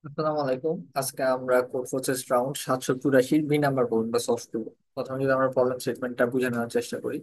আসসালামু আলাইকুম। আজকে আমরা Codeforces round 784 B number প্রবলেমটা সলভ করবো। প্রথমে যদি আমরা প্রবলেম স্টেটমেন্টটা বুঝে নেওয়ার চেষ্টা করি।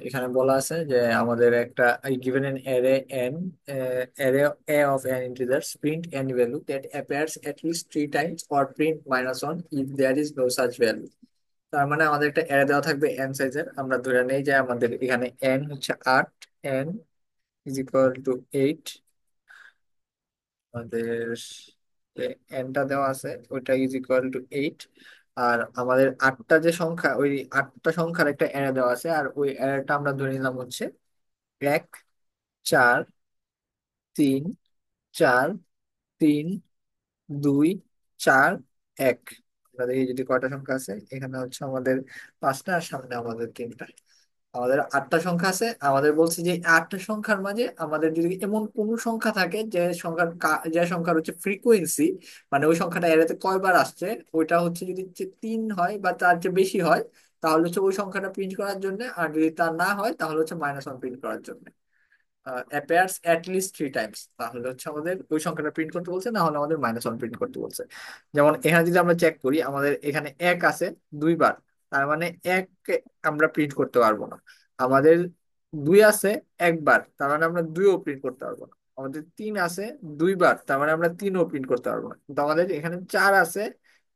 এখানে বলা আছে যে আমাদের একটা given an array n, array a of n integers, print any value that appears at least three times or print -1 if there is no such value। তার মানে আমাদের একটা অ্যারে দেওয়া থাকবে n সাইজের। আমরা ধরে নেই যে আমাদের এখানে n হচ্ছে 8, n ইজ ইকুয়াল টু 8। আমাদের যে এনটা দেওয়া আছে ওইটা ইজ ইকুয়াল টু 8। আর আমাদের আটটা যে সংখ্যা, ওই আটটা সংখ্যার একটা অ্যারে দেওয়া আছে, আর ওই অ্যারেটা আমরা ধরে নিলাম হচ্ছে 1, 4, 3, 4, 3, 2, 4, 1। আমরা দেখি যদি কয়টা সংখ্যা আছে। এখানে হচ্ছে আমাদের পাঁচটা, আর সামনে আমাদের তিনটা। আমাদের আটটা সংখ্যা আছে। আমাদের বলছে যে এই আটটা সংখ্যার মাঝে আমাদের যদি এমন কোন সংখ্যা থাকে যে সংখ্যার যে সংখ্যার হচ্ছে ফ্রিকোয়েন্সি, মানে ওই সংখ্যাটা এড়াতে কয়বার আসছে, ওইটা হচ্ছে যদি হচ্ছে 3 হয় বা তার চেয়ে বেশি হয়, তাহলে হচ্ছে ওই সংখ্যাটা প্রিন্ট করার জন্য। আর যদি তা না হয় তাহলে হচ্ছে -1 প্রিন্ট করার জন্য। Appears at list three Times, তাহলে হচ্ছে আমাদের ওই সংখ্যাটা প্রিন্ট করতে বলছে, না হলে আমাদের -1 প্রিন্ট করতে বলছে। যেমন এখানে যদি আমরা চেক করি, আমাদের এখানে এক আছে দুইবার, তার মানে এক আমরা প্রিন্ট করতে পারবো না। আমাদের দুই আছে একবার, তার মানে আমরা দুইও প্রিন্ট করতে পারবো না। আমাদের তিন আছে দুইবার, তার মানে আমরা তিনও প্রিন্ট করতে পারবো না। কিন্তু আমাদের এখানে চার আছে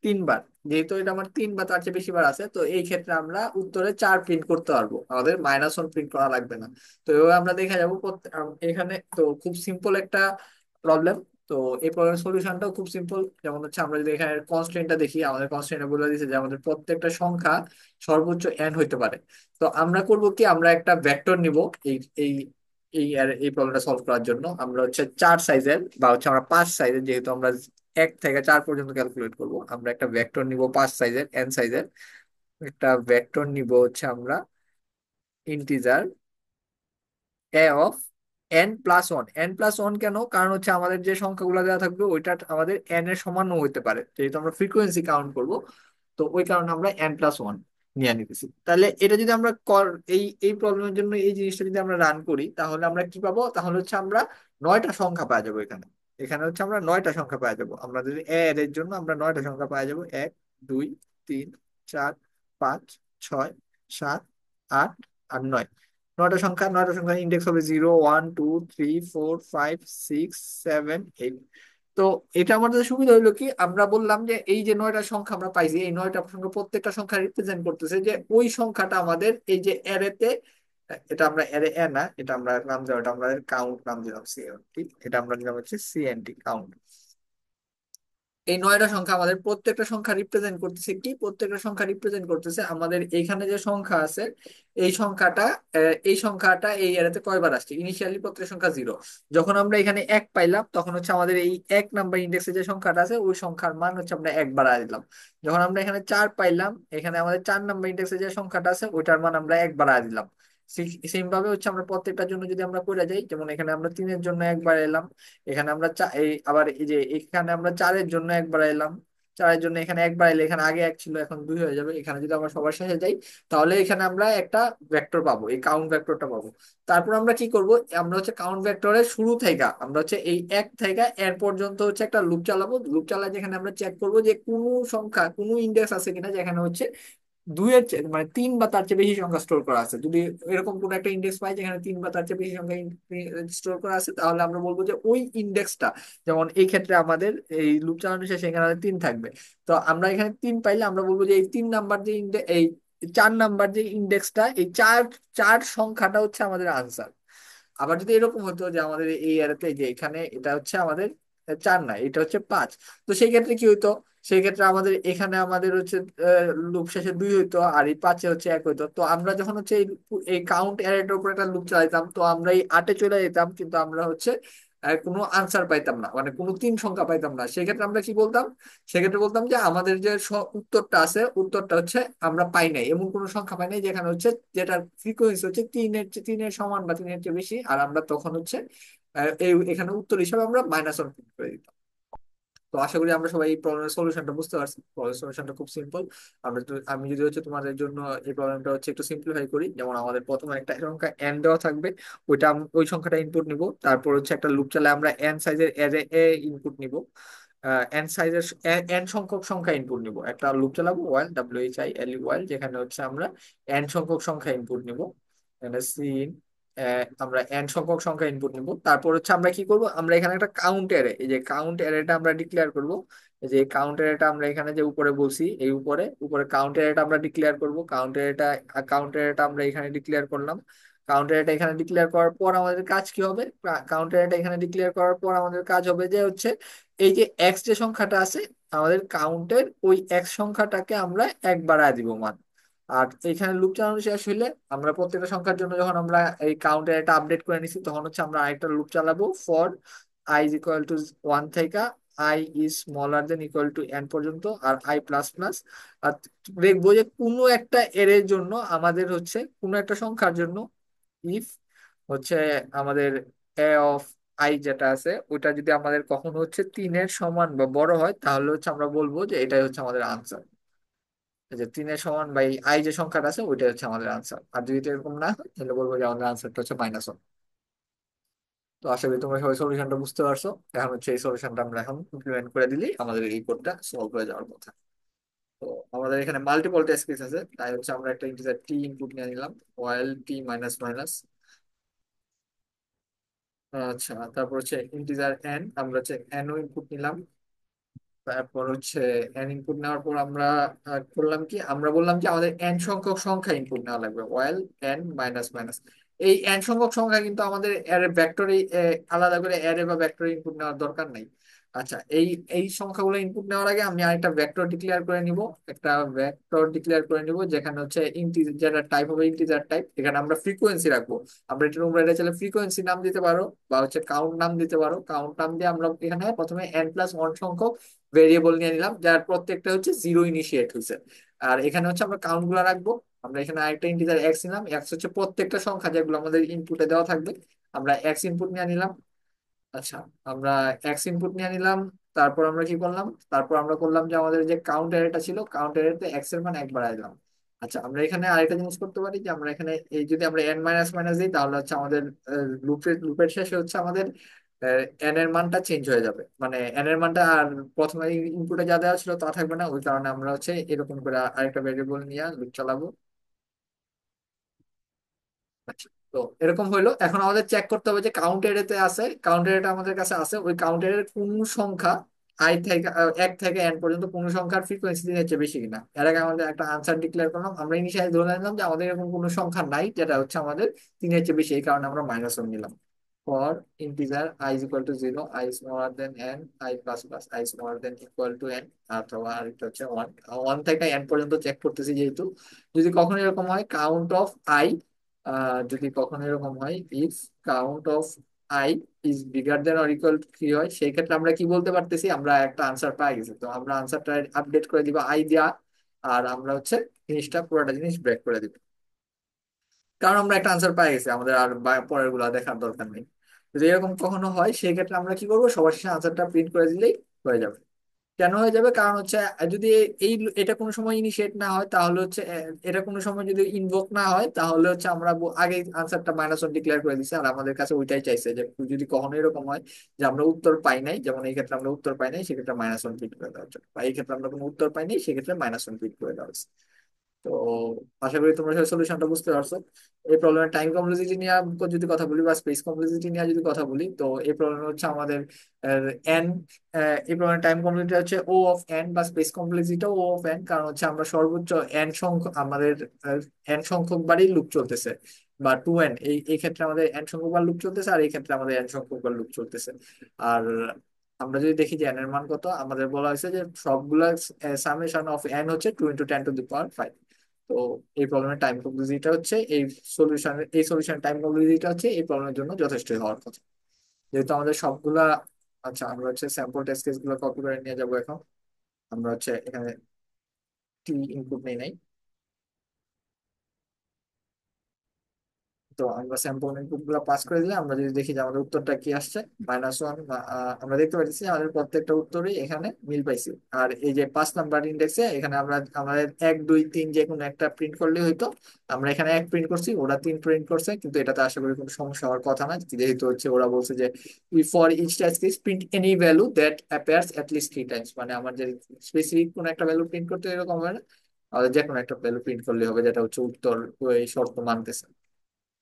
তিনবার। যেহেতু এটা আমার তিন বা তার চেয়ে বেশি বার আছে, তো এই ক্ষেত্রে আমরা উত্তরে চার প্রিন্ট করতে পারবো, আমাদের -1 প্রিন্ট করা লাগবে না। তো এভাবে আমরা দেখা যাবো এখানে তো খুব সিম্পল একটা প্রবলেম। তো এই প্রবলেমের সলিউশনটাও খুব সিম্পল। যেমন হচ্ছে আমরা যদি এখানে কনস্ট্রেন্টটা দেখি, আমাদের কনস্ট্রেন্টে বলে দিয়েছে যে আমাদের প্রত্যেকটা সংখ্যা সর্বোচ্চ n হইতে পারে। তো আমরা করব কি, আমরা একটা ভেক্টর নিব। এই এই এই প্রবলেমটা সলভ করার জন্য আমরা হচ্ছে 4 সাইজের, বা হচ্ছে আমরা 5 সাইজের, যেহেতু আমরা 1 থেকে 4 পর্যন্ত ক্যালকুলেট করব, আমরা একটা ভেক্টর নিব 5 সাইজের, n সাইজের। একটা ভেক্টর নিব হচ্ছে আমরা integer A of n+1। n+1 কেন? কারণ হচ্ছে আমাদের যে সংখ্যাগুলো দেওয়া থাকবে ওইটা আমাদের n এর সমানও হইতে পারে, যেহেতু আমরা ফ্রিকোয়েন্সি কাউন্ট করব। তো ওই কারণে আমরা n+1 নিয়ে নিতেছি। তাহলে এটা যদি আমরা এই এই প্রবলেমের জন্য এই জিনিসটা যদি আমরা রান করি, তাহলে আমরা কি পাবো? তাহলে হচ্ছে আমরা 9টা সংখ্যা পাওয়া যাবো এখানে। এখানে হচ্ছে আমরা 9টা সংখ্যা পাওয়া যাবো। আমরা যদি এর জন্য আমরা 9টা সংখ্যা পাওয়া যাবো: 1, 2, 3, 4, 5, 6, 7, 8 আর 9। 9টা সংখ্যার ইন্ডেক্স হবে 0, 1, 2, 3, 4, 5, 6, 7, 8। তো এটা আমাদের সুবিধা হইলো কি, আমরা বললাম যে এই যে 9টা সংখ্যা আমরা পাইছি, এই 9টা সংখ্যা প্রত্যেকটা সংখ্যা রিপ্রেজেন্ট করতেছে যে ওই সংখ্যাটা আমাদের এই যে অ্যারেতে। এটা আমরা অ্যারে এ না, এটা আমরা নাম দিলাম, এটা আমরা কাউন্ট নাম দিলাম সিএনটি। এটা আমরা দিলাম হচ্ছে সিএনটি কাউন্ট। এই 9টা সংখ্যা আমাদের প্রত্যেকটা সংখ্যা রিপ্রেজেন্ট করতেছে কি, প্রত্যেকটা সংখ্যা রিপ্রেজেন্ট করতেছে আমাদের এইখানে যে সংখ্যা আছে, এই সংখ্যাটা। এই সংখ্যাটা এই এরাতে কয়বার আসছে। ইনিশিয়ালি প্রত্যেক সংখ্যা 0। যখন আমরা এখানে এক পাইলাম, তখন হচ্ছে আমাদের এই 1 নাম্বার ইন্ডেক্সে যে সংখ্যাটা আছে ওই সংখ্যার মান হচ্ছে আমরা একবার দিলাম। যখন আমরা এখানে 4 পাইলাম, এখানে আমাদের 4 নাম্বার ইন্ডেক্সে যে সংখ্যাটা আছে ওইটার মান আমরা একবার দিলাম। সেম ভাবে হচ্ছে আমরা প্রত্যেকটার জন্য যদি আমরা করে যাই, যেমন এখানে আমরা 3-এর জন্য একবার এলাম। এখানে আমরা এই আবার এই যে এখানে আমরা 4-এর জন্য একবার এলাম। 4-এর জন্য এখানে একবার এলে, এখানে আগে এক ছিল এখন দুই হয়ে যাবে। এখানে যদি আমরা সবার শেষে যাই, তাহলে এখানে আমরা একটা ভেক্টর পাবো, এই কাউন্ট ভেক্টরটা পাবো। তারপর আমরা কি করব, আমরা হচ্ছে কাউন্ট ভেক্টরের শুরু থেকে আমরা হচ্ছে এই 1 থেকে n পর্যন্ত হচ্ছে একটা লুপ চালাবো। লুপ চালায় যেখানে আমরা চেক করবো যে কোনো সংখ্যা, কোনো ইন্ডেক্স আছে কিনা যেখানে হচ্ছে দুইয়ের চেয়ে মানে 3 বা তার চেয়ে বেশি সংখ্যা স্টোর করা আছে। যদি এরকম কোন একটা ইন্ডেক্স পাই যেখানে 3 বা তার চেয়ে বেশি সংখ্যা স্টোর করা আছে, তাহলে আমরা বলবো যে ওই ইন্ডেক্সটা, যেমন এই ক্ষেত্রে আমাদের এই লুপ চালানো শেষে এখানে 3 থাকবে। তো আমরা এখানে 3 পাইলে আমরা বলবো যে এই 3 নাম্বার যে এই 4 নাম্বার যে ইন্ডেক্সটা, এই চার চার সংখ্যাটা হচ্ছে আমাদের আনসার। আবার যদি এরকম হতো যে আমাদের এই এরাতে যে এখানে এটা হচ্ছে আমাদের 4 না, এটা হচ্ছে 5, তো সেই ক্ষেত্রে কি হইতো? সেই ক্ষেত্রে আমাদের এখানে আমাদের হচ্ছে লুপ শেষে 2 হইতো, আর এই 5-এ হচ্ছে 1 হইতো। তো আমরা যখন হচ্ছে এই কাউন্ট অ্যারেটার উপর একটা লুপ চালাইতাম, তো আমরা এই 8-এ চলে যেতাম, কিন্তু আমরা হচ্ছে কোনো আনসার পাইতাম না, মানে কোনো 3 সংখ্যা পাইতাম না। সেক্ষেত্রে আমরা কি বলতাম? সেক্ষেত্রে বলতাম যে আমাদের যে উত্তরটা আছে, উত্তরটা হচ্ছে আমরা পাই নাই, এমন কোনো সংখ্যা পাই নাই যেখানে হচ্ছে যেটার ফ্রিকোয়েন্সি হচ্ছে 3-এর সমান বা 3-এর চেয়ে বেশি। আর আমরা তখন হচ্ছে এখানে উত্তর হিসাবে আমরা -1 প্রিন্ট করে দিতাম। তো আশা করি আমরা সবাই এই প্রবলেমের সলিউশনটা বুঝতে পারছি। প্রবলেমের সলিউশনটা খুব সিম্পল। আমি যদি হচ্ছে তোমাদের জন্য এই প্রবলেমটা হচ্ছে একটু সিম্পলিফাই করি, যেমন আমাদের প্রথমে একটা সংখ্যা n দেওয়া থাকবে, ওই সংখ্যাটা ইনপুট নিব। তারপর হচ্ছে একটা লুপ চালে আমরা n সাইজের অ্যারে এ ইনপুট নিব। এন সাইজের এন সংখ্যক সংখ্যা ইনপুট নিব, একটা লুপ চালাবো ওয়াইল, WHILE ওয়াইল, যেখানে হচ্ছে আমরা এন সংখ্যক সংখ্যা ইনপুট নিব। সিন আমরা এন সংখ্যক সংখ্যা ইনপুট নিব। তারপর হচ্ছে আমরা কি করব, আমরা এখানে একটা কাউন্ট অ্যারে, এই যে কাউন্ট অ্যারেটা আমরা ডিক্লেয়ার করব। এই যে কাউন্ট অ্যারেটা আমরা এখানে যে উপরে বলছি, এই উপরে উপরে কাউন্ট অ্যারেটা আমরা ডিক্লেয়ার করব। কাউন্ট অ্যারেটা আমরা এখানে ডিক্লেয়ার করলাম। কাউন্ট অ্যারেটা এখানে ডিক্লেয়ার করার পর আমাদের কাজ কি হবে? কাউন্ট অ্যারেটা এখানে ডিক্লেয়ার করার পর আমাদের কাজ হবে যে হচ্ছে এই যে এক্স যে সংখ্যাটা আছে আমাদের কাউন্টের, ওই এক্স সংখ্যাটাকে আমরা এক বাড়ায় দিব মান। আর এখানে লুপ চালানো শেষ হইলে আমরা প্রত্যেকটা সংখ্যার জন্য যখন আমরা এই কাউন্টার এটা আপডেট করে নিছি, তখন হচ্ছে আমরা আরেকটা লুপ চালাবো for I is equal to 1 থেকে I is smaller than equal to N পর্যন্ত, আর আই প্লাস প্লাস। আর দেখবো যে কোনো একটা এর জন্য আমাদের হচ্ছে কোনো একটা সংখ্যার জন্য ইফ হচ্ছে আমাদের এ অফ আই যেটা আছে ওইটা যদি আমাদের কখনো হচ্ছে 3-এর সমান বা বড় হয়, তাহলে হচ্ছে আমরা বলবো যে এটাই হচ্ছে আমাদের আনসার। যে 3-এর সমান বা এই আই যে সংখ্যাটা আছে ওইটাই হচ্ছে আমাদের আনসার। আর যদি এটা এরকম না হয় তাহলে বলবো যে আমাদের আনসারটা হচ্ছে -1। তো আশা করি তোমরা সবাই সলিউশনটা বুঝতে পারছো। এখন হচ্ছে এই সলিউশনটা আমরা এখন ইমপ্লিমেন্ট করে দিলেই আমাদের এই কোডটা সলভ হয়ে যাওয়ার কথা। তো আমাদের এখানে মাল্টিপল টেস্ট কেস আছে, তাই হচ্ছে আমরা একটা ইন্টিজার টি ইনপুট নিয়ে নিলাম, ওয়াইল টি মাইনাস মাইনাস। আচ্ছা, তারপর হচ্ছে ইন্টিজার এন, আমরা হচ্ছে এন ও ইনপুট নিলাম। তারপর হচ্ছে এন ইনপুট নেওয়ার পর আমরা করলাম কি, আমরা বললাম যে আমাদের এন সংখ্যক সংখ্যা ইনপুট নেওয়া লাগবে, ওয়াইল এন মাইনাস মাইনাস। এই এন সংখ্যক সংখ্যা কিন্তু আমাদের অ্যারে ভেক্টরে আলাদা করে অ্যারে বা ভেক্টরে ইনপুট নেওয়ার দরকার নাই। আচ্ছা, এই এই সংখ্যাগুলো ইনপুট নেওয়ার আগে আমি আরেকটা ভেক্টর ডিক্লেয়ার করে নিব। একটা ভেক্টর ডিক্লেয়ার করে নিব যেখানে হচ্ছে ইন্টিজার, যেটা টাইপ হবে ইন্টিজার টাইপ। এখানে আমরা ফ্রিকোয়েন্সি রাখবো। আমরা এটা তোমরা এটা চাইলে ফ্রিকোয়েন্সি নাম দিতে পারো বা হচ্ছে কাউন্ট নাম দিতে পারো। কাউন্ট নাম দিয়ে আমরা এখানে প্রথমে n+1 সংখ্যক ভেরিয়েবল নিয়ে নিলাম, যার প্রত্যেকটা হচ্ছে জিরো ইনিশিয়েট হয়েছে। আর এখানে হচ্ছে আমরা কাউন্ট গুলা রাখবো। আমরা এখানে আরেকটা ইন্টিজার এক্স নিলাম। এক্স হচ্ছে প্রত্যেকটা সংখ্যা যেগুলো আমাদের ইনপুটে দেওয়া থাকবে, আমরা এক্স ইনপুট নিয়ে নিলাম। আচ্ছা, আমরা এক্স ইনপুট নিয়ে নিলাম। তারপর আমরা কি করলাম, তারপর আমরা করলাম যে আমাদের যে কাউন্ট অ্যারেটা ছিল, কাউন্ট অ্যারেতে এক্স এর মান এক বাড়ায় দিলাম। আচ্ছা, আমরা এখানে আরেকটা জিনিস করতে পারি যে আমরা এখানে এই যদি আমরা এন মাইনাস মাইনাস দিই, তাহলে হচ্ছে আমাদের লুপের শেষে হচ্ছে আমাদের এন এর মানটা চেঞ্জ হয়ে যাবে, মানে এন এর মানটা আর প্রথমে ইনপুটে যা দেওয়া ছিল তা থাকবে না। ওই কারণে আমরা হচ্ছে এরকম করে আরেকটা ভেরিয়েবল নিয়ে লুপ চালাবো। আচ্ছা, তো এরকম হইলো। এখন আমাদের চেক করতে হবে যে কাউন্টারেতে আছে, কাউন্টারেটা আমাদের কাছে আছে, ওই কাউন্টারের কোন সংখ্যা আই থেকে 1 থেকে n পর্যন্ত কোন সংখ্যার ফ্রিকোয়েন্সি দিনের চেয়ে বেশি কিনা। এর আগে আমাদের একটা আনসার ডিক্লেয়ার করলাম। আমরা ইনিশিয়ালি ধরে নিলাম যে আমাদের এরকম কোনো সংখ্যা নাই যেটা হচ্ছে আমাদের 3-এর চেয়ে বেশি, এই কারণে আমরা -1 নিলাম। For integer i is equal to 0, i smaller than n, i plus plus i smaller than equal to n, অথবা আরেকটা হচ্ছে 1। 1 থেকে n পর্যন্ত চেক করতেছি যেহেতু। যদি কখনো এরকম হয় কাউন্ট অফ i, যদি কখনো এরকম হয় if count of I is bigger than or equal to 3 হয়, সেই ক্ষেত্রে আমরা কি বলতে পারতেছি, আমরা একটা আনসার পাই গেছি। তো আমরা আনসারটা আপডেট করে দিব আই দিয়া। আর আমরা হচ্ছে জিনিসটা পুরোটা জিনিস ব্রেক করে দিব, কারণ আমরা একটা আনসার পাই গেছি, আমাদের আর পরের গুলা দেখার দরকার নেই। যদি এরকম কখনো হয় সেই ক্ষেত্রে আমরা কি করবো, সবার শেষে আনসারটা প্রিন্ট করে দিলেই হয়ে যাবে। কেন হয়ে যাবে, কারণ হচ্ছে যদি এই এটা কোনো সময় ইনিশিয়েট না হয়, তাহলে হচ্ছে এটা কোনো সময় যদি ইনভোক না হয়, তাহলে হচ্ছে আমরা আগে আনসারটা -1 ডিক্লেয়ার করে দিচ্ছি। আর আমাদের কাছে ওইটাই চাইছে যে যদি কখনো এরকম হয় যে আমরা উত্তর পাই নাই, যেমন এই ক্ষেত্রে আমরা উত্তর পাই নাই, সেক্ষেত্রে -1 প্রিন্ট করে দেওয়া হচ্ছে, বা এই ক্ষেত্রে আমরা কোনো উত্তর পাই নাই, সেক্ষেত্রে -1 প্রিন্ট করে দেওয়া হচ্ছে। তো আশা করি তোমরা সলিউশনটা বুঝতে পারছো। এই প্রবলেমের টাইম কমপ্লেক্সিটি নিয়ে যদি কথা বলি বা স্পেস কমপ্লেক্সিটি নিয়ে যদি কথা বলি, তো এই প্রবলেম হচ্ছে আমাদের এন, এই প্রবলেমের টাইম কমপ্লেক্সিটি হচ্ছে ও অফ এন, বা space complexity O of N, কারণ হচ্ছে আমরা সর্বোচ্চ এন সংখ্যক আমাদের এন সংখ্যক বারই লুপ চলতেছে, বা 2n, এই এই ক্ষেত্রে আমাদের এন সংখ্যক বার লুপ চলতেছে, আর এই ক্ষেত্রে আমাদের এন সংখ্যক বার লুপ চলতেছে। আর আমরা যদি দেখি যে এন এর মান কত, আমাদের বলা হয়েছে যে সবগুলা সামেশন অফ এন হচ্ছে 2 × 10⁵। তো এই প্রবলেমের টাইম কমপ্লেক্সিটিটা হচ্ছে এই সলিউশনের টাইম কমপ্লেক্সিটিটা হচ্ছে এই প্রবলেমের জন্য যথেষ্ট হওয়ার কথা, যেহেতু আমাদের সবগুলা। আচ্ছা, আমরা হচ্ছে স্যাম্পল টেস্ট কেস গুলো কপি করে নিয়ে যাবো এখন। আমরা হচ্ছে এখানে টি ইনপুট নেই নাই। তো আমরা স্যাম্পল ইনপুট গুলো পাস করে দিলে আমরা যদি দেখি যে আমাদের উত্তরটা কি আসছে -1, আমরা দেখতে পাচ্ছি যে আমাদের প্রত্যেকটা উত্তরই এখানে মিল পাইছি। আর এই যে 5 নাম্বার ইন্ডেক্সে এখানে আমরা আমাদের 1, 2, 3 যে কোনো একটা প্রিন্ট করলে হয়তো, আমরা এখানে 1 প্রিন্ট করছি, ওরা 3 প্রিন্ট করছে, কিন্তু এটাতে আশা করি কোনো সমস্যা হওয়ার কথা না, যেহেতু হচ্ছে ওরা বলছে যে for each test case print any value that appears at least 3 times. মানে আমার যে স্পেসিফিক কোনো একটা ভ্যালু প্রিন্ট করতে এরকম হবে না, আমাদের যে কোনো একটা ভ্যালু প্রিন্ট করলে হবে যেটা হচ্ছে উত্তর ওই শর্ত মানতেছে।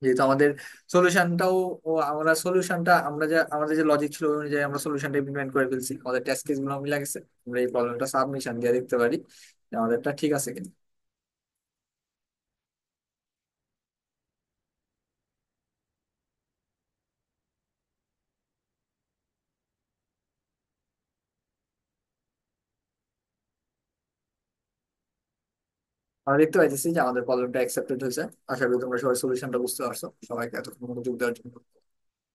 যেহেতু আমাদের সলিউশনটাও, ও আমরা সলিউশনটা আমরা যে আমাদের যে লজিক ছিল ওই অনুযায়ী আমরা সলিউশনটা ইমপ্লিমেন্ট করে ফেলছি, আমাদের টেস্ট কেস গুলো মিলে গেছে, আমরা এই প্রবলেমটা সাবমিশন দিয়ে দেখতে পারি যে আমাদেরটা ঠিক আছে কিনা। আমরা দেখতে পাইতেছি যে আমাদের প্রবলেমটা অ্যাকসেপ্টেড হয়েছে। আশা করি তোমরা সবাই সলিউশনটা বুঝতে পারছো। সবাইকে এতক্ষণ মনোযোগ দেওয়ার জন্য